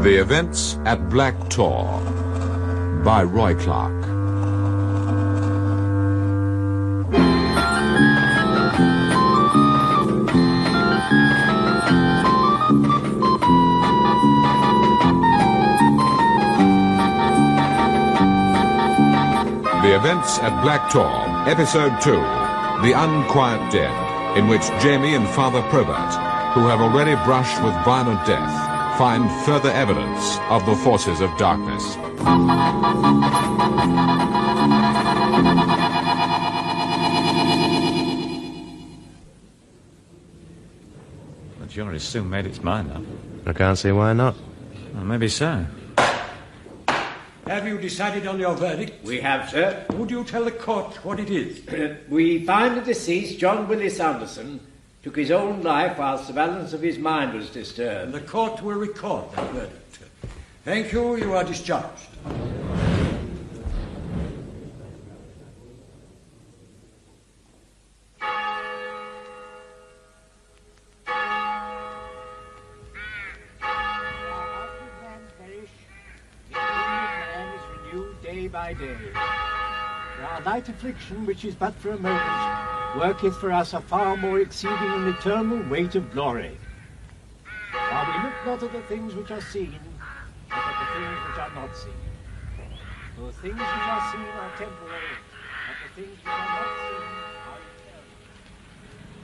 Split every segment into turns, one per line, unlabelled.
The Events at Black Tor by Roy Clarke. The Events at Black Tor, Episode 2, The Unquiet Dead, in which Jamie and Father Probert, who have already brushed with violent death, find further evidence of the forces of darkness.
The jury's soon made its mind up.
I can't see why not.
Well, maybe so.
Have you decided on your verdict?
We have, sir.
Would you tell the court what it is?
We find the deceased, John Willis Anderson, took his own life whilst the balance of his mind was disturbed.
And the court will record that verdict. Thank you. You are discharged.
By day. Our light affliction, which is but for a moment, worketh for us a far more exceeding and eternal weight of glory. While we look not at the things which are seen, but at the things which are not seen. For the things which are seen are temporary, but the things which are not seen are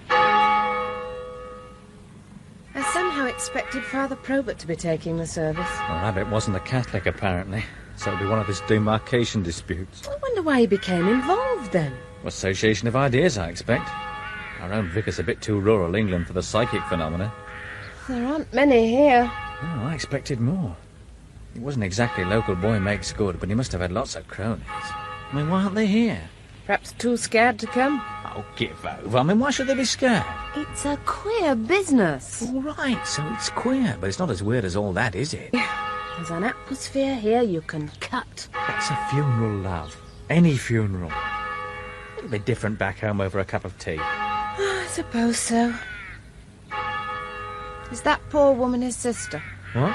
eternal.
I somehow expected Father Probert to be taking the service.
Well, Rabbit wasn't a Catholic, apparently. So it'll be one of his demarcation disputes.
I wonder why he became involved, then.
Association of ideas, I expect. Our own Vicar's a bit too rural England for the psychic phenomena.
There aren't many here.
Oh, I expected more. He wasn't exactly local boy makes good, but he must have had lots of cronies. I mean, why aren't they here?
Perhaps too scared to come.
Oh, give over. I mean, why should they be scared?
It's a queer business.
All right, so it's queer, but it's not as weird as all that, is it?
There's an atmosphere here you can cut.
That's a funeral, love. Any funeral. It'll be different back home over a cup of tea.
I suppose so. Is that poor woman his sister?
What?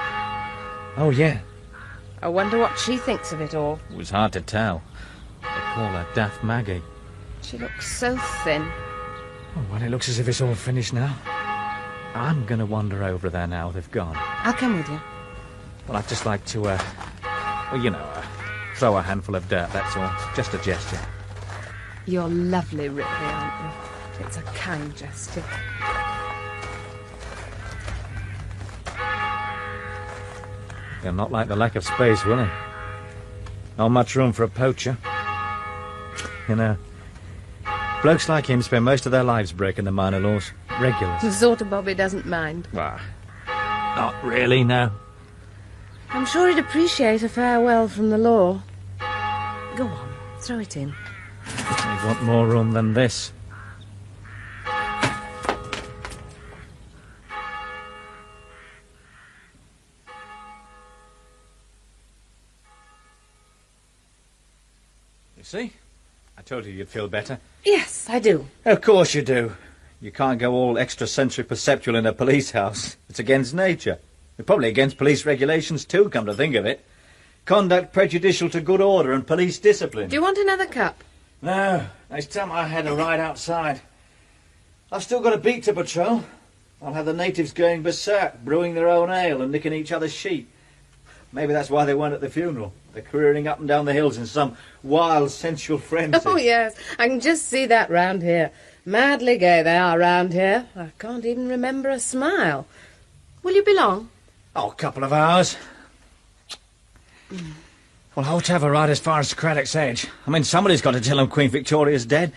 Oh, yeah.
I wonder what she thinks of it all.
It was hard to tell. They call her Daft Maggie.
She looks so thin.
Oh, well, it looks as if it's all finished now. I'm going to wander over there now they've gone.
I'll come with you.
Well, I'd just like to, well, you know, throw a handful of dirt, that's all. Just a gesture.
You're lovely, Ripley, aren't you? It's a kind gesture.
They'll not like the lack of space, will they? Not much room for a poacher. You know, blokes like him spend most of their lives breaking the minor laws. Regulars.
The sort of Bobby doesn't mind.
Well, not really, no.
I'm sure he'd appreciate a farewell from the law. Go on, throw it in.
They want more room than this. You see? I told you you'd feel better.
Yes, I do.
Of course you do. You can't go all extrasensory perceptual in a police house. It's against nature. It's probably against police regulations too, come to think of it. Conduct prejudicial to good order and police discipline.
Do you want another cup?
No. Next time I had a ride outside. I've still got a beat to patrol. I'll have the natives going berserk, brewing their own ale and nicking each other's sheep. Maybe that's why they weren't at the funeral. They're careering up and down the hills in some wild, sensual frenzy.
Oh, yes. I can just see that round here. Madly gay they are round here. I can't even remember a smile. Will you be long?
Oh, a couple of hours. Well, I ought to have a ride as far as Craddock's Edge. I mean, somebody's got to tell them Queen Victoria's dead.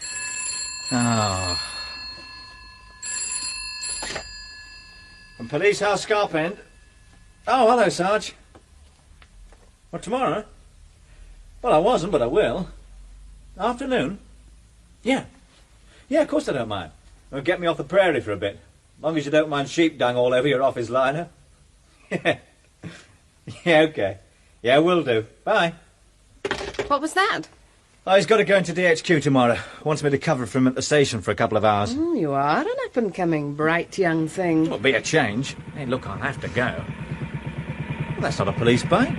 Oh. From Police House, Scarpend. Oh, hello, Sarge. What, tomorrow? Well, I wasn't, but I will. Afternoon? Yeah. Yeah, of course I don't mind. It'll get me off the prairie for a bit. As long as you don't mind sheep dung all over your office liner. Yeah. Yeah, OK. Yeah, will do. Bye.
What was that?
Oh, he's got to go into DHQ tomorrow. Wants me to cover for him at the station for a couple of hours.
Oh, you are an up-and-coming, bright young thing.
It'll be a change. Hey, look, I'll have to go. Well, that's not a police bike.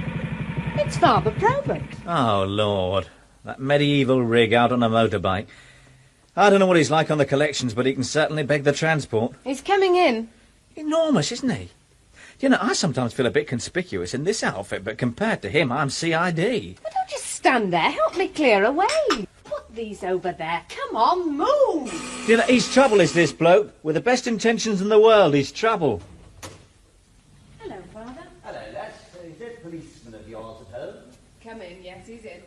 It's Father Probert.
Oh, Lord. That medieval rig out on a motorbike. I don't know what he's like on the collections, but he can certainly beg the transport.
He's coming in.
Enormous, isn't he? You know, I sometimes feel a bit conspicuous in this outfit, but compared to him, I'm CID.
Well, don't just stand there. Help me clear away. Put these over there. Come on, move.
You know, he's trouble, is this bloke. With the best intentions in the world, he's trouble.
Hello, Father.
Hello, lass. Is that policeman of yours at home?
Come in. Yes, he's in.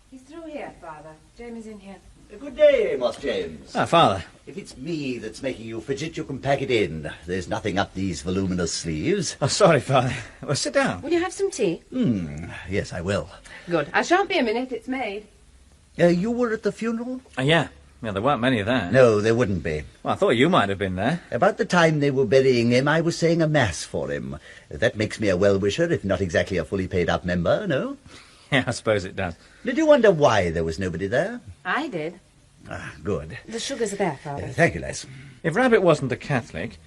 He's through here, Father. Jamie's in here.
Good day, Moss James.
Ah, Father.
If it's me that's making you fidget, you can pack it in. There's nothing up these voluminous sleeves.
Oh, sorry, Father. Well, sit down.
Will you have some tea?
Yes, I will.
Good. I shan't be a minute. It's made.
You were at the funeral?
Yeah. Yeah, there weren't many there.
No, there wouldn't be.
Well, I thought you might have been there.
About the time they were burying him, I was saying a mass for him. That makes me a well-wisher, if not exactly a fully paid-up member, no?
Yeah, I suppose it does.
Did you wonder why there was nobody there?
I did.
Ah, good.
The sugars are there, Father.
Thank you, lass.
If Rabbit wasn't a Catholic,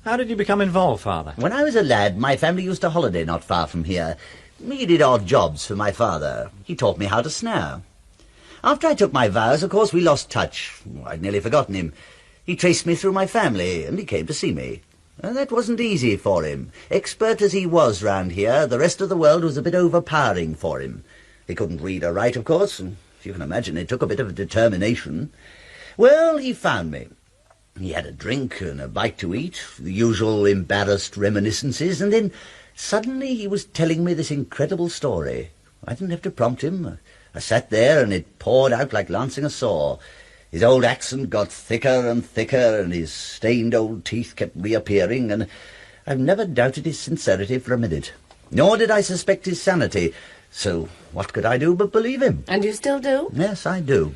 how did you become involved, Father?
When I was a lad, my family used to holiday not far from here. We did odd jobs for my father. He taught me how to snare. After I took my vows, of course, we lost touch. I'd nearly forgotten him. He traced me through my family, and he came to see me. And that wasn't easy for him. Expert as he was round here, the rest of the world was a bit overpowering for him. He couldn't read or write, of course, and if you can imagine, it took a bit of determination. Well, he found me. He had a drink and a bite to eat, the usual embarrassed reminiscences, and then suddenly he was telling me this incredible story. I didn't have to prompt him. I sat there and it poured out like lancing a saw. His old accent got thicker and thicker, and his stained old teeth kept reappearing, and I've never doubted his sincerity for a minute. Nor did I suspect his sanity. So what could I do but believe him?
And you still do?
Yes, I do.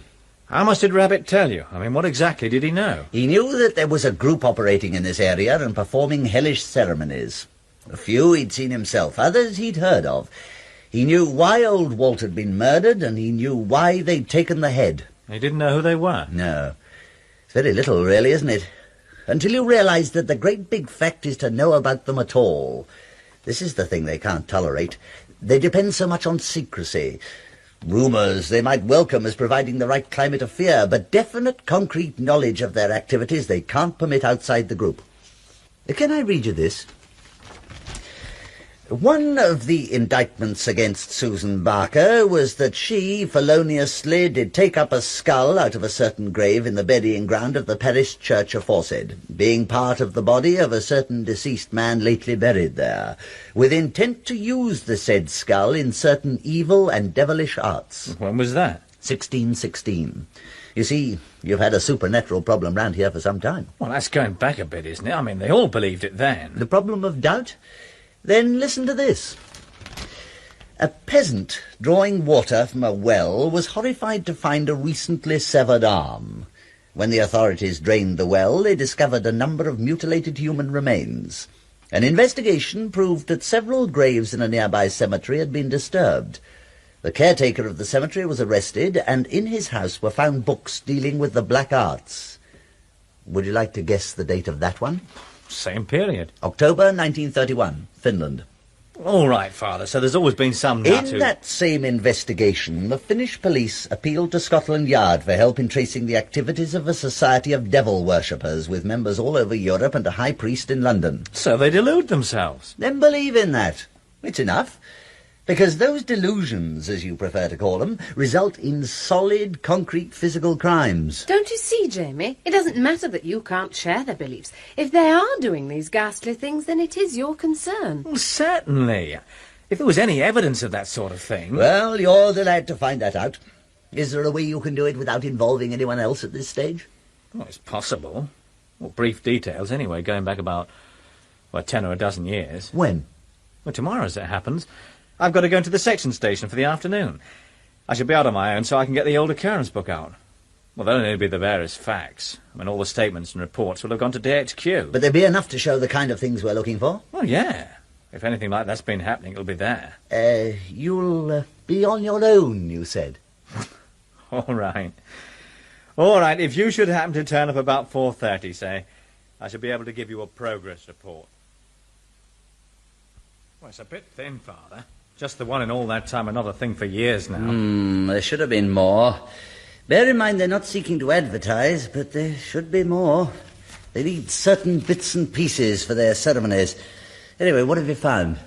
How much did Rabbit tell you? I mean, what exactly did he know?
He knew that there was a group operating in this area and performing hellish ceremonies. A few he'd seen himself, others he'd heard of. He knew why old Walt had been murdered, and he knew why they'd taken the head.
He didn't know who they were?
No. It's very little, really, isn't it? Until you realise that the great big fact is to know about them at all. This is the thing they can't tolerate. They depend so much on secrecy. Rumours they might welcome as providing the right climate of fear, but definite, concrete knowledge of their activities they can't permit outside the group. Can I read you this? One of the indictments against Susan Barker was that she feloniously did take up a skull out of a certain grave in the burying ground of the parish church aforesaid, being part of the body of a certain deceased man lately buried there, with intent to use the said skull in certain evil and devilish arts.
When was that?
1616. You see, you've had a supernatural problem round here for some time.
Well, that's going back a bit, isn't it? I mean, they all believed it then.
The problem of doubt? Then listen to this. A peasant drawing water from a well was horrified to find a recently severed arm. When the authorities drained the well, they discovered a number of mutilated human remains. An investigation proved that several graves in a nearby cemetery had been disturbed. The caretaker of the cemetery was arrested, and in his house were found books dealing with the black arts. Would you like to guess the date of that one?
Same period.
October 1931, Finland.
All right, Father, so there's always been some nut
In
who...
that same investigation, the Finnish police appealed to Scotland Yard for help in tracing the activities of a society of devil worshippers with members all over Europe and a high priest in London.
So they delude themselves.
Then believe in that. It's enough. Because those delusions, as you prefer to call them, result in solid, concrete physical crimes.
Don't you see, Jamie? It doesn't matter that you can't share their beliefs. If they are doing these ghastly things, then it is your concern.
Well, certainly. If there was any evidence of that sort of thing...
Well, you're the lad to find that out. Is there a way you can do it without involving anyone else at this stage?
Well, it's possible. Well, brief details, anyway, going back about, 10 or a dozen years.
When?
Well, tomorrow, as it happens. I've got to go into the section station for the afternoon. I shall be out on my own so I can get the old occurrence book out. Well, there'll only be the various facts. I mean, all the statements and reports will have gone to DHQ.
But there'll be enough to show the kind of things we're looking for?
Well, yeah. If anything like that's been happening, it'll be there.
You'll Be on your own, you said.
All right. All right, if you should happen to turn up about 4:30, say, I shall be able to give you a progress report. Well, it's a bit thin, Father. Just the one in all that time, another thing for years now.
There should have been more. Bear in mind they're not seeking to advertise, but there should be more. They need certain bits and pieces for their ceremonies. Anyway, what have you found?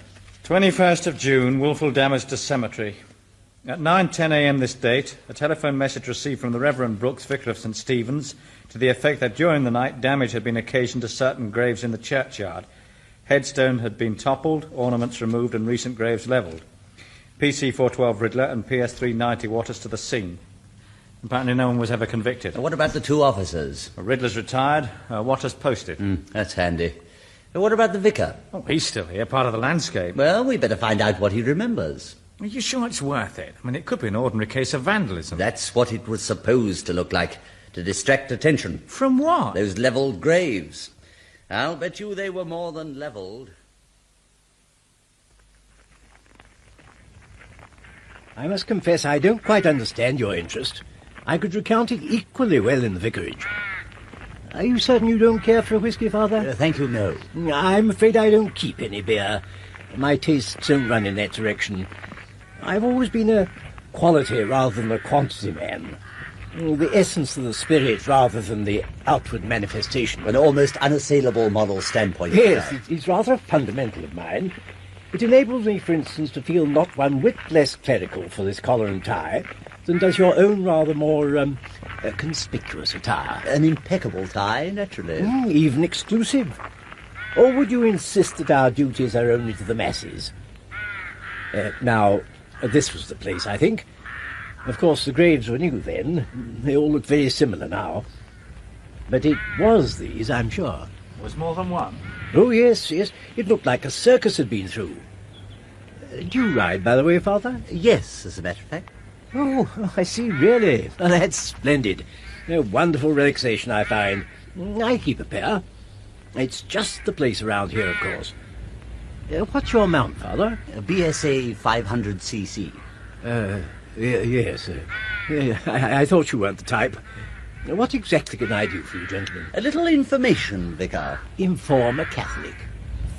21st of June, wilful damage to cemetery. At 9:10 a.m. this date, a telephone message received from the Reverend Brooks, Vicar of St. Stephen's, to the effect that during the night damage had been occasioned to certain graves in the churchyard. Headstone had been toppled, ornaments removed and recent graves levelled. PC 412 Riddler and PS 390 Waters to the scene. Apparently no one was ever convicted.
What about the two officers?
Riddler's retired, Waters posted.
That's handy. What about the vicar?
Oh, he's still here, part of the landscape.
Well, we better find out what he remembers.
Are you sure it's worth it? I mean, it could be an ordinary case of vandalism.
That's what it was supposed to look like, to distract attention.
From what?
Those levelled graves. I'll bet you they were more than levelled.
I must confess I don't quite understand your interest. I could recount it equally well in the vicarage. Are you certain you don't care for a whisky, Father?
Thank you, no.
I'm afraid I don't keep any beer. My tastes don't run in that direction. I've always been a quality rather than a quantity man. The essence of the spirit rather than the outward manifestation.
An almost unassailable moral standpoint.
Yes, it's rather a fundamental of mine. It enables me, for instance, to feel not one whit less clerical for this collar and tie than does your own rather more conspicuous attire.
An impeccable tie, naturally.
Even exclusive. Or would you insist that our duties are only to the masses? Now, this was the place, I think. Of course, the graves were new then. They all look very similar now. But it was these, I'm sure.
Was more than one?
Oh, yes, yes. It looked like a circus had been through. Do you ride, by the way, Father?
Yes, as a matter of fact.
Oh, I see, really. Oh, that's splendid. A wonderful relaxation, I find. I keep a pair. It's just the place around here, of course. What's your mount, Father?
A BSA 500cc.
Yes. I thought you weren't the type. What exactly can I do for you, gentlemen?
A little information, Vicar.
Inform a Catholic.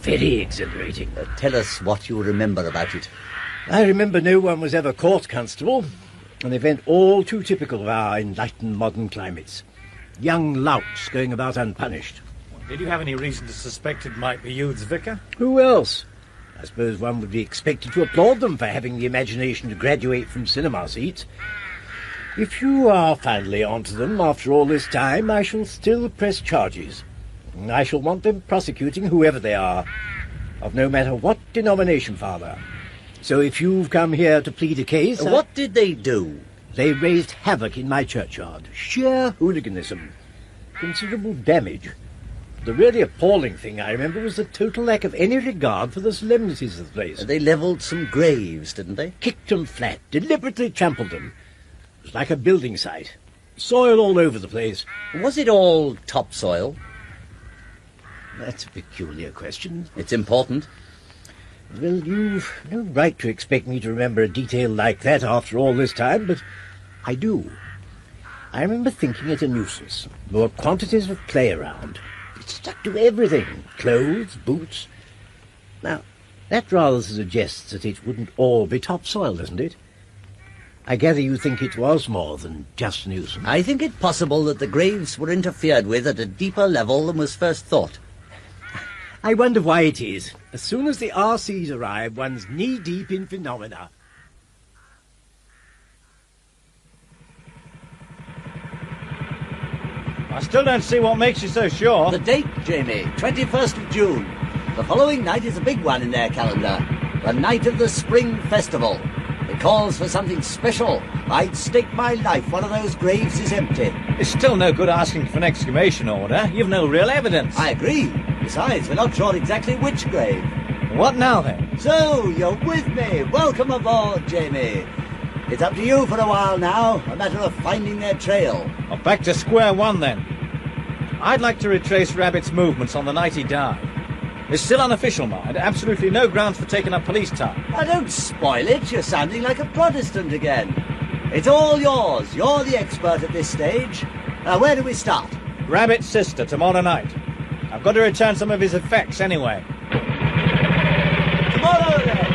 Very exhilarating.
Tell us what you remember about it.
I remember no one was ever court constable, an event all too typical of our enlightened modern climates. Young louts going about unpunished.
Did you have any reason to suspect it might be youth's vicar?
Who else? I suppose one would be expected to applaud them for having the imagination to graduate from cinema seats. If you are finally onto them after all this time, I shall still press charges. I shall want them prosecuting whoever they are, of no matter what denomination, Father. So if you've come here to plead a case...
What did they do?
They raised havoc in my churchyard. Sheer hooliganism. Considerable damage. The really appalling thing, I remember, was the total lack of any regard for the solemnities of the place.
They levelled some graves, didn't they?
Kicked them flat, deliberately trampled them. It was like a building site. Soil all over the place.
Was it all topsoil?
That's a peculiar question.
It's important.
Well, you've no right to expect me to remember a detail like that after all this time, but I do. I remember thinking it a nuisance. There were quantities of clay around. It stuck to everything. Clothes, boots. Now, that rather suggests that it wouldn't all be topsoil, doesn't it? I gather you think it was more than just a nuisance.
I think it possible that the graves were interfered with at a deeper level than was first thought.
I wonder why it is. As soon as the RCs arrive, one's knee-deep in phenomena.
I still don't see what makes you so sure.
The date, Jamie, 21st of June. The following night is a big one in their calendar. The night of the Spring Festival. It calls for something special. I'd stake my life one of those graves is empty.
It's still no good asking for an exhumation order. You've no real evidence.
I agree. Besides, we're not sure exactly which grave.
What now, then?
So, you're with me. Welcome aboard, Jamie. It's up to you for a while now. A matter of finding their trail.
Well, back to square one, then. I'd like to retrace Rabbit's movements on the night he died. It's still unofficial, mind. Absolutely no grounds for taking up police time.
Oh, don't spoil it. You're sounding like a Protestant again. It's all yours. You're the expert at this stage. Where do we start?
Rabbit's sister, tomorrow night. I've got to return some of his effects anyway.
Tomorrow, then.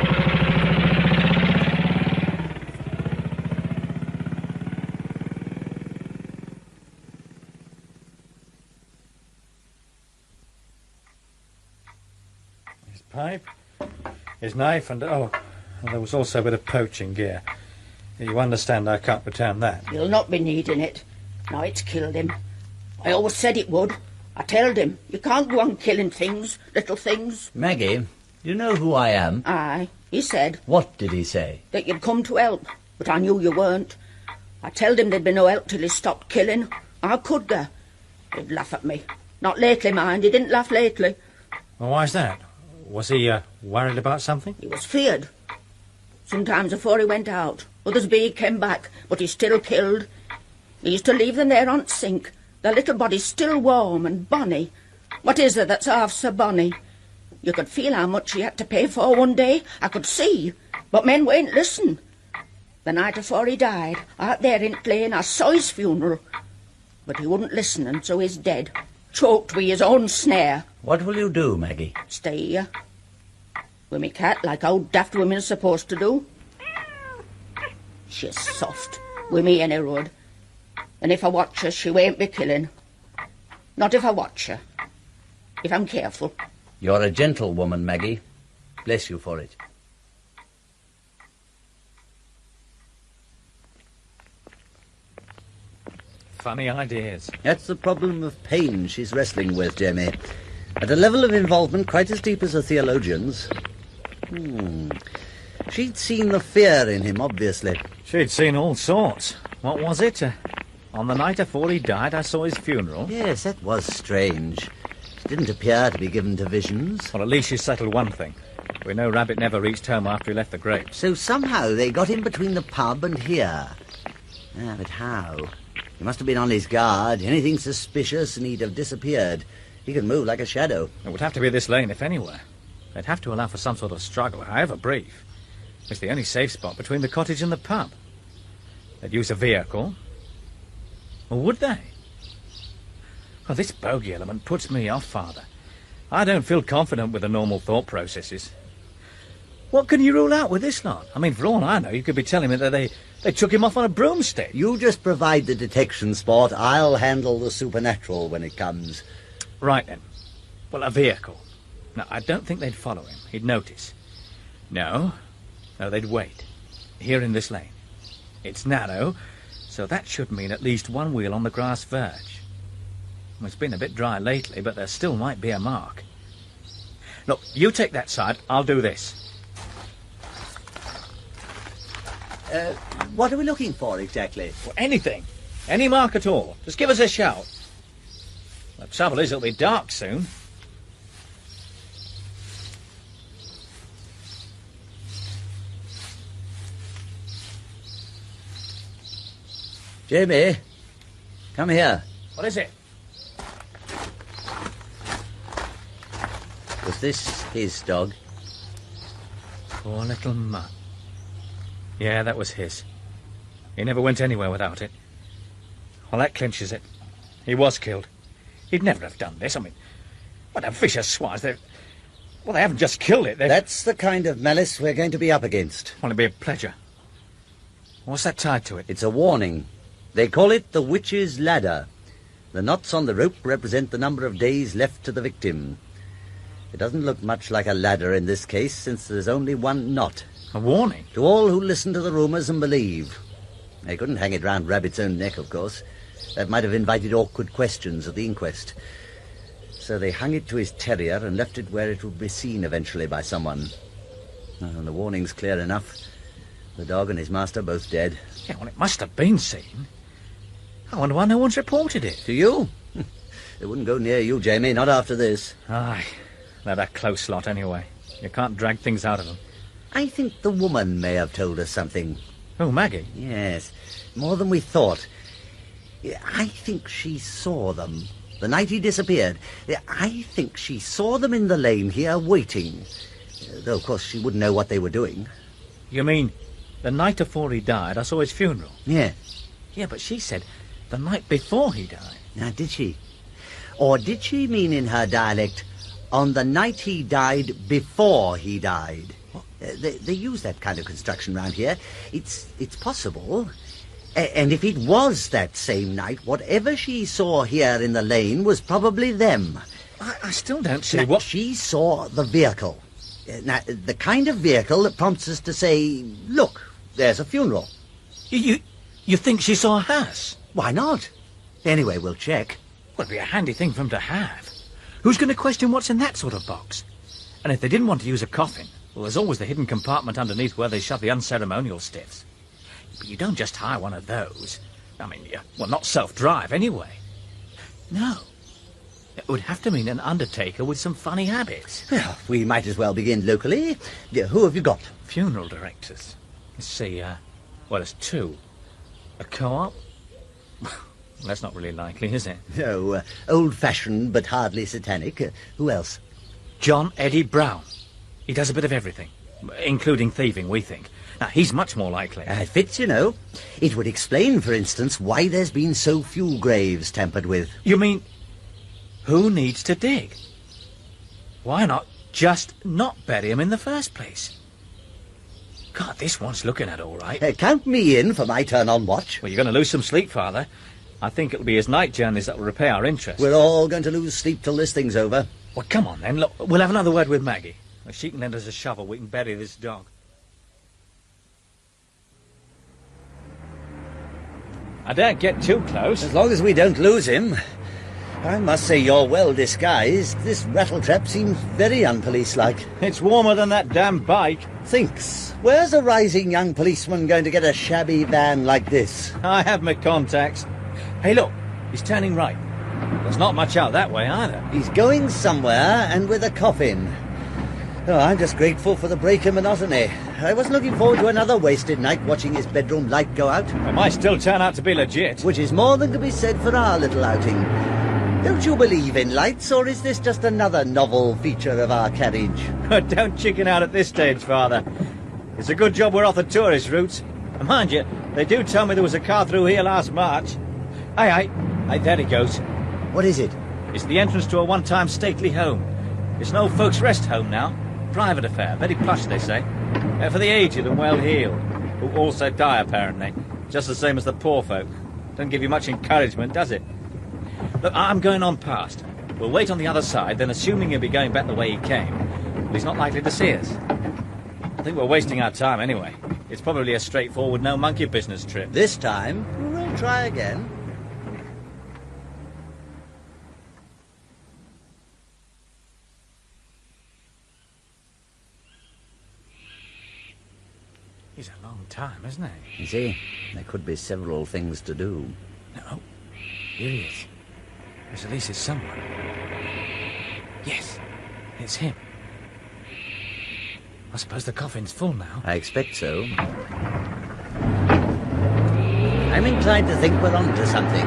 His pipe, his knife, and there was also a bit of poaching gear. You understand I can't return that.
You'll not be needing it. Now it's killed him. I always said it would. I told him, you can't go on killing things, little things.
Maggie, you know who I am?
Aye, he said.
What did he say?
That you'd come to help, but I knew you weren't. I told him there'd be no help till he stopped killing. I could go. He'd laugh at me. Not lately, mind, he didn't laugh lately.
Well, why's that? Was he worried about something?
He was feared. Sometimes before he went out, others be he came back, but he still killed. He used to leave them there on sink. Their little body's still warm and bonny. What is there that's half so bonny? You could feel how much he had to pay for one day. I could see. But men won't listen. The night afore he died, out there in the lane, I saw his funeral. But he wouldn't listen, and so he's dead. Choked with his own snare.
What will you do, Maggie?
Stay here. With me cat, like old daft women's supposed to do. She's soft. With me any road. And if I watch her, she won't be killing. Not if I watch her. If I'm careful.
You're a gentlewoman, Maggie. Bless you for it.
Funny ideas.
That's the problem of pain she's wrestling with, Jamie. At a level of involvement quite as deep as a theologian's. She'd seen the fear in him, obviously.
She'd seen all sorts. What was it? On the night afore he died, I saw his funeral.
Yes, that was strange. She didn't appear to be given to visions.
Well, at least she settled one thing. We know Rabbit never reached home after he left the grave.
So somehow they got him between the pub and here. But how? He must have been on his guard. Anything suspicious and he'd have disappeared. He could move like a shadow.
It would have to be this lane, if anywhere. They'd have to allow for some sort of struggle, however brief. It's the only safe spot between the cottage and the pub. They'd use a vehicle. Or would they? Well, this bogey element puts me off, Father. I don't feel confident with the normal thought processes. What can you rule out with this lot? I mean, for all I know, you could be telling me that they took him off on a broomstick.
You just provide the detection spot. I'll handle the supernatural when it comes.
Right, then. Well, a vehicle. Now, I don't think they'd follow him. He'd notice. No, they'd wait. Here in this lane. It's narrow, so that should mean at least one wheel on the grass verge. Well, it's been a bit dry lately, but there still might be a mark. Look, you take that side, I'll do this.
What are we looking for exactly?
Well, anything. Any mark at all. Just give us a shout. The trouble is, it'll be dark soon.
Jamie, come here.
What is it?
Was this his dog?
Poor little mutt. Yeah, that was his. He never went anywhere without it. Well, that clinches it. He was killed. He'd never have done this. I mean, what a vicious swines. They haven't just killed it.
That's the kind of malice we're going to be up against.
Well, it'd be a pleasure. What's that tied to it?
It's a warning. They call it the witch's ladder. The knots on the rope represent the number of days left to the victim. It doesn't look much like a ladder in this case, since there's only one knot.
A warning?
To all who listen to the rumours and believe. They couldn't hang it round Rabbit's own neck, of course. That might have invited awkward questions at the inquest. So they hung it to his terrier and left it where it would be seen eventually by someone. And the warning's clear enough. The dog and his master both dead.
Yeah, well, it must have been seen. I wonder why no one's reported it.
To you? They wouldn't go near you, Jamie, not after this.
Aye, they're a close lot anyway. You can't drag things out of them.
I think the woman may have told us something.
Oh, Maggie?
Yes, more than we thought. I think she saw them. the night he disappeared. I think she saw them in the lane here waiting. Though, of course, she wouldn't know what they were doing.
You mean the night before he died, I saw his funeral?
Yeah.
Yeah, but she said the night before he died.
Now, did she? Or did she mean in her dialect, on the night he died before he died? They use that kind of construction round here. It's possible. And if it was that same night, whatever she saw here in the lane was probably them.
I still don't see
Now,
what...
She saw the vehicle. Now, the kind of vehicle that prompts us to say, look, there's a funeral.
You think she saw a hearse?
Why not? Anyway, we'll check.
Would be a handy thing for them to have. Who's going to question what's in that sort of box? And if they didn't want to use a coffin, well, there's always the hidden compartment underneath where they shove the unceremonial stiffs. But you don't just hire one of those. I mean, well, not self-drive anyway. No. It would have to mean an undertaker with some funny habits.
Well, we might as well begin locally. Who have you got?
Funeral directors. Let's see, well, there's two. A co-op? That's not really likely, is it?
No, old-fashioned but hardly satanic. Who else?
John Eddie Brown. He does a bit of everything, including thieving, we think. Now, he's much more likely.
It fits, you know. It would explain, for instance, why there's been so few graves tampered with.
You mean, who needs to dig? Why not just not bury him in the first place? God, this one's looking at all right.
Count me in for my turn on watch.
Well, you're going to lose some sleep, Father. I think it'll be his night journeys that will repay our interest.
We're all going to lose sleep till this thing's over.
Well, come on, then. Look, we'll have another word with Maggie. If she can lend us a shovel, we can bury this dog. I daren't get too close.
As long as we don't lose him. I must say you're well disguised. This rattletrap seems very unpolice-like.
It's warmer than that damn bike.
Thinks. Where's a rising young policeman going to get a shabby van like this?
I have my contacts. Hey, look. He's turning right. There's not much out that way, either.
He's going somewhere, and with a coffin. Oh, I'm just grateful for the break in monotony. I was looking forward to another wasted night watching his bedroom light go out.
It might still turn out to be legit.
Which is more than can be said for our little outing. Don't you believe in lights, or is this just another novel feature of our carriage?
Don't chicken out at this stage, Father. It's a good job we're off the tourist routes. And mind you, they do tell me there was a car through here last March. Aye, there it goes.
What is it?
It's the entrance to a one-time stately home. It's an old folks' rest home now. Private affair, very plush, they say. For the aged and well-heeled, who also die, apparently. Just the same as the poor folk. Don't give you much encouragement, does it? Look, I'm going on past. We'll wait on the other side, then assuming he'll be going back the way he came, well, he's not likely to see us. I think we're wasting our time anyway. It's probably a straightforward no-monkey business trip.
This time, we'll try again.
He's a long time, isn't he?
You see, there could be several things to do.
No. Here he is. There's at least someone. Yes, it's him. I suppose the coffin's full now.
I expect so. I'm inclined to think we're on to something.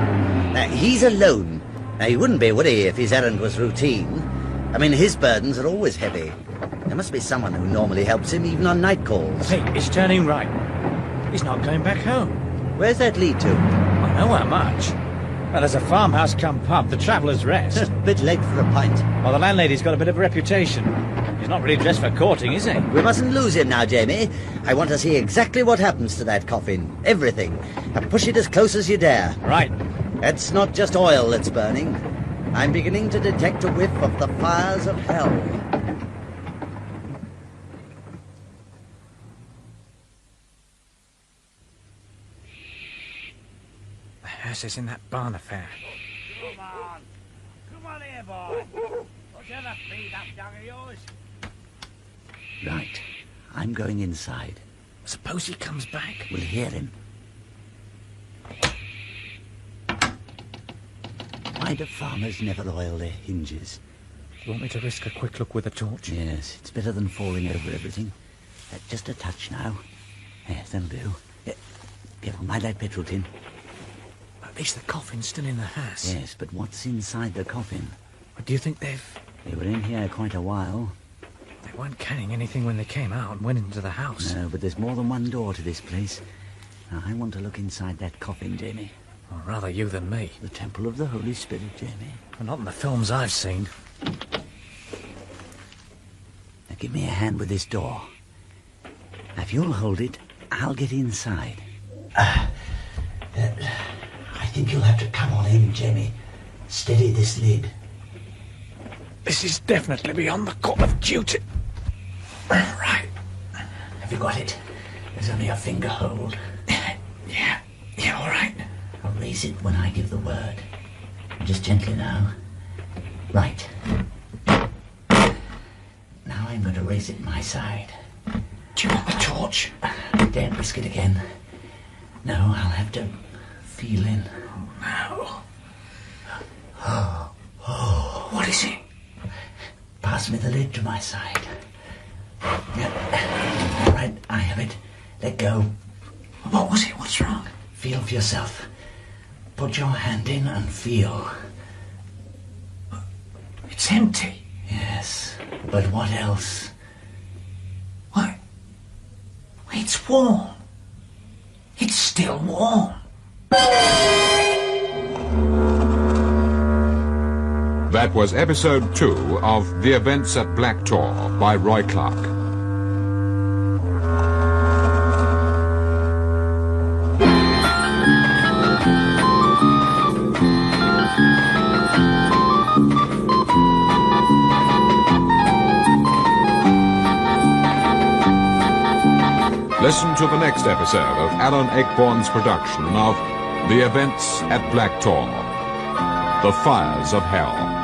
He's alone. Now, he wouldn't be, would he, if his errand was routine? I mean, his burdens are always heavy. There must be someone who normally helps him, even on night calls.
Hey, he's turning right. He's not going back home.
Where's that lead to?
I know how much. Well, there's a farmhouse come pub, the Traveller's Rest.
Bit late for a pint.
Well, the landlady's got a bit of a reputation. He's not really dressed for courting, is he?
We mustn't lose him now, Jamie. I want to see exactly what happens to that coffin. Everything. And push it as close as you dare.
Right.
That's not just oil that's burning. I'm beginning to detect a whiff of the fires of hell.
The hearse is in that barn affair.
Come on here, boy. Whatever feed that dog of yours.
Right. I'm going inside.
Suppose he comes back.
We'll hear him. Why do farmers never oil their hinges?
Do you want me to risk a quick look with a torch?
Yes, it's better than falling over everything. Just a touch now. Yes, that'll do. Here, mind that petrol tin.
least the coffin's still in the house.
Yes, but what's inside the coffin?
Do you think they've...
They were in here quite a while.
They weren't carrying anything when they came out and went into the house.
No, but there's more than one door to this place. Now, I want to look inside that coffin, Jamie.
Or rather you than me.
The Temple of the Holy Spirit, Jamie.
Well, not in the films I've seen.
Now, give me a hand with this door. Now, if you'll hold it, I'll get inside. I think you'll have to come on in, Jamie. Steady this lid.
This is definitely beyond the call of duty. Right.
Have you got it? There's only a finger hold.
Yeah, all right.
I'll raise it when I give the word. Just gently now. Right. Now I'm going to raise it my side.
Do you want the torch?
Daren't risk it again. No, I'll have to feel in.
No.
Oh, what is it? Pass me the lid to my side. Yep. All right, I have it. Let go.
What was it? What's wrong?
Feel for yourself. Put your hand in and feel.
It's empty.
Yes, but what else?
What? It's warm. It's still warm.
That was episode 2 of The Events at Black Tor by Roy Clarke. Listen to the next episode of Alan Ayckbourn's production of The Events at Black Tor, The Fires of Hell.